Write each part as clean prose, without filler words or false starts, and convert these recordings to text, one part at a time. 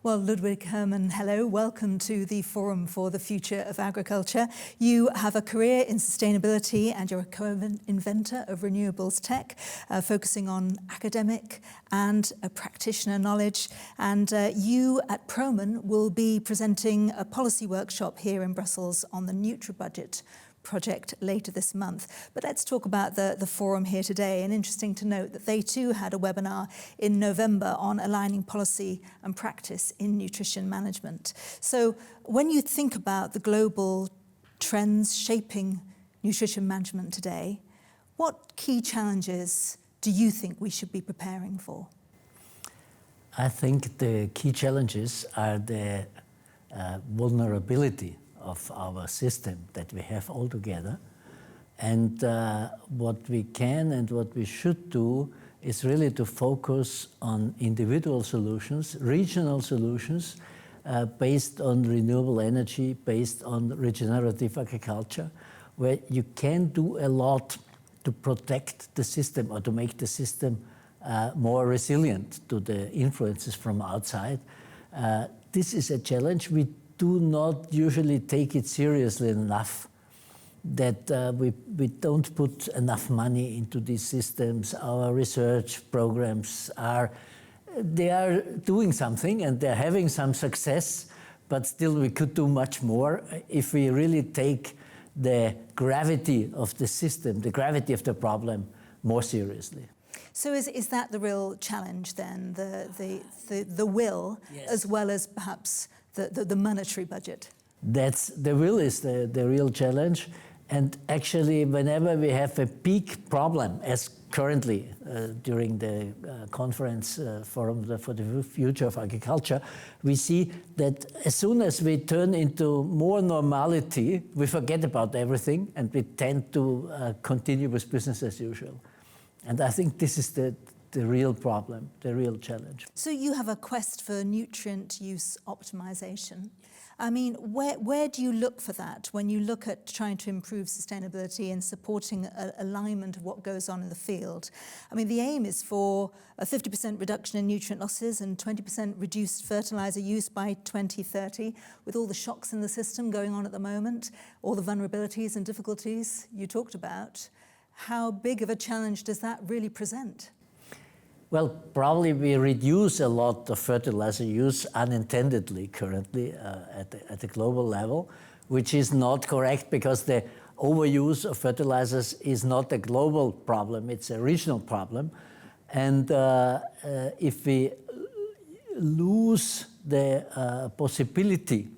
Well, Ludwig, Hermann, hello. Welcome to the Forum for the Future of Agriculture. You have a career in sustainability and you're a co-inventor of renewables tech, focusing on academic and practitioner knowledge. And you at Proman will be presenting a policy workshop here in Brussels on the NutriBudget project later this month. But let's talk about the forum here today. And interesting to note that they too had a webinar in November on aligning policy and practice in nutrition management. So when you think about the global trends shaping nutrition management today, what key challenges do you think we should be preparing for? I think the key challenges are the vulnerability of our system that we have all together. And what we can and what we should do is really to focus on individual solutions, regional solutions, based on renewable energy, based on regenerative agriculture, where you can do a lot to protect the system or to make the system more resilient to the influences from outside. This is a challenge. We do not usually take it seriously enough, that we don't put enough money into these systems. Our research programs they are doing something and they're having some success, but still we could do much more if we really take the gravity of the system, the gravity of the problem more seriously. So is that the real challenge then, the will, yes, as well as perhaps the monetary budget? The will is the real challenge. And actually, whenever we have a big problem, as currently during the conference Forum for the Future of Agriculture, we see that as soon as we turn into more normality, we forget about everything and we tend to continue with business as usual. And I think this is the real problem, the real challenge. So you have a quest for nutrient use optimization. I mean, where do you look for that when you look at trying to improve sustainability and supporting alignment of what goes on in the field? I mean, the aim is for a 50% reduction in nutrient losses and 20% reduced fertilizer use by 2030, with all the shocks in the system going on at the moment, all the vulnerabilities and difficulties you talked about. How big of a challenge does that really present? Well, probably we reduce a lot of fertilizer use unintendedly currently at the global level, which is not correct because the overuse of fertilizers is not a global problem, it's a regional problem. And if we lose the possibility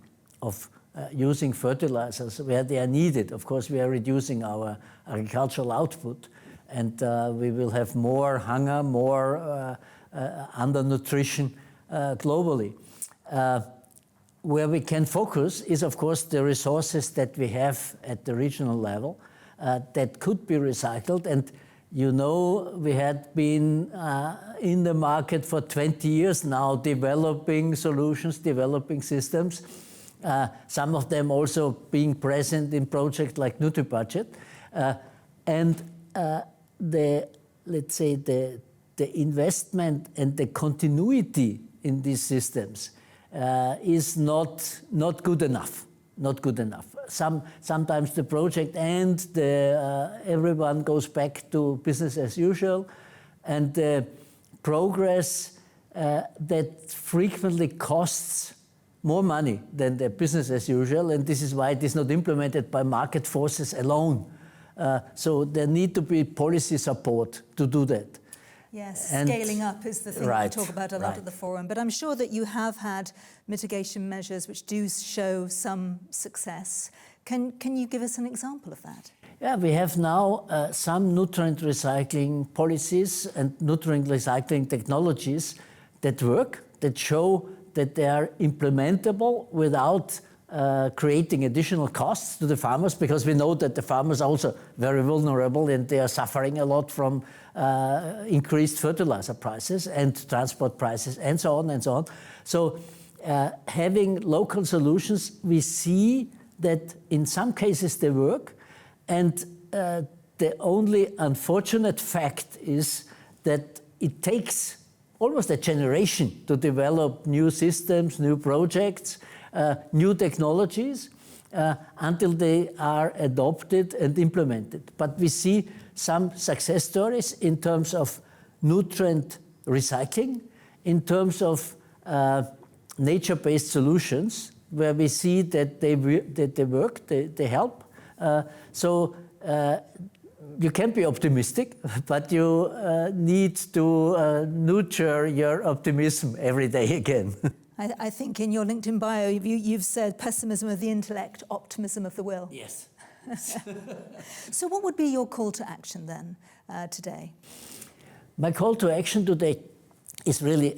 of using fertilizers where they are needed, of course we are reducing our agricultural output. And we will have more hunger, more undernutrition globally. Where we can focus is, of course, the resources that we have at the regional level that could be recycled. And you know, we had been in the market for 20 years now, developing solutions, developing systems. Some of them also being present in projects like NutriBudget. Let's say the investment and the continuity in these systems is not good enough. Not good enough. Sometimes the project ends, everyone goes back to business as usual, and the progress that frequently costs more money than the business as usual, and this is why it is not implemented by market forces alone. So there need to be policy support to do that. Yes, and scaling up is the thing we talk about a lot at the forum. But I'm sure that you have had mitigation measures which do show some success. Can you give us an example of that? Yeah, we have now some nutrient recycling policies and nutrient recycling technologies that work, that show that they are implementable without creating additional costs to the farmers, because we know that the farmers are also very vulnerable and they are suffering a lot from increased fertilizer prices and transport prices and so on and so on. So having local solutions, we see that in some cases they work, and the only unfortunate fact is that it takes almost a generation to develop new systems, new projects, new technologies until they are adopted and implemented. But we see some success stories in terms of nutrient recycling, in terms of nature-based solutions, where we see that they work, they help. So you can be optimistic, but you need to nurture your optimism every day again. I think in your LinkedIn bio, you've said pessimism of the intellect, optimism of the will. Yes. So what would be your call to action then today? My call to action today is really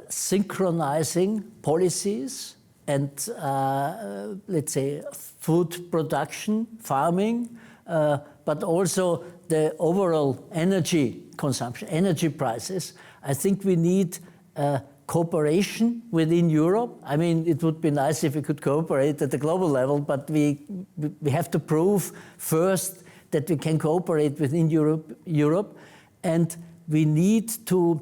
synchronizing policies and, let's say, food production, farming, but also the overall energy consumption, energy prices. I think we need cooperation within Europe. I mean, it would be nice if we could cooperate at the global level, but we have to prove first that we can cooperate within Europe, and we need to,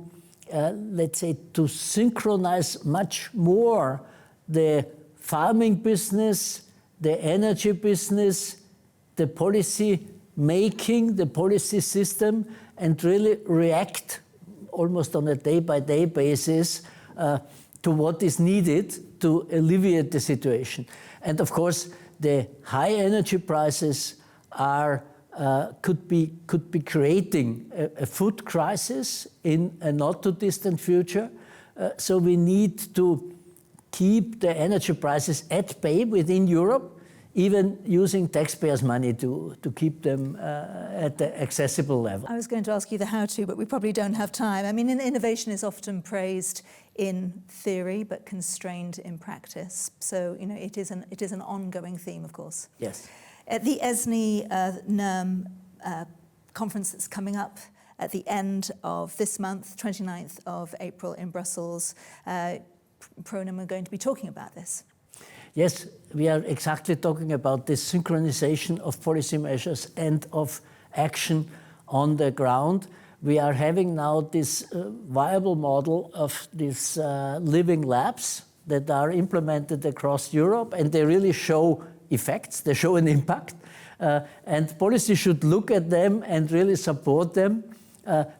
let's say, to synchronize much more the farming business, the energy business, the policy making, the policy system, and really react almost on a day-by-day basis to what is needed to alleviate the situation. And of course, the high energy prices are could be creating a food crisis in a not too distant future. So we need to keep the energy prices at bay within Europe, even using taxpayers' money to keep them at the accessible level. I was going to ask you the how-to, but we probably don't have time. I mean, innovation is often praised in theory, but constrained in practice. So, you know, it is an ongoing theme, of course. Yes. At the ESNI NERM conference that's coming up at the end of this month, 29th of April in Brussels, ProNERM are going to be talking about this. Yes, we are exactly talking about this synchronization of policy measures and of action on the ground. We are having now this viable model of these living labs that are implemented across Europe, and they really show effects, they show an impact. And policy should look at them and really support them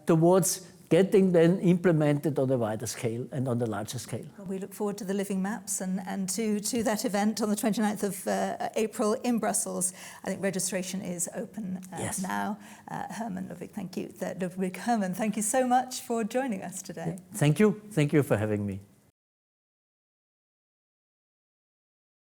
towards getting them implemented on a wider scale and on a larger scale. Well, we look forward to the living maps and to that event on the 29th of April in Brussels. I think registration is open yes. now. Hermann, Ludwig, thank you. Ludwig, Hermann, thank you so much for joining us today. Thank you. Thank you for having me.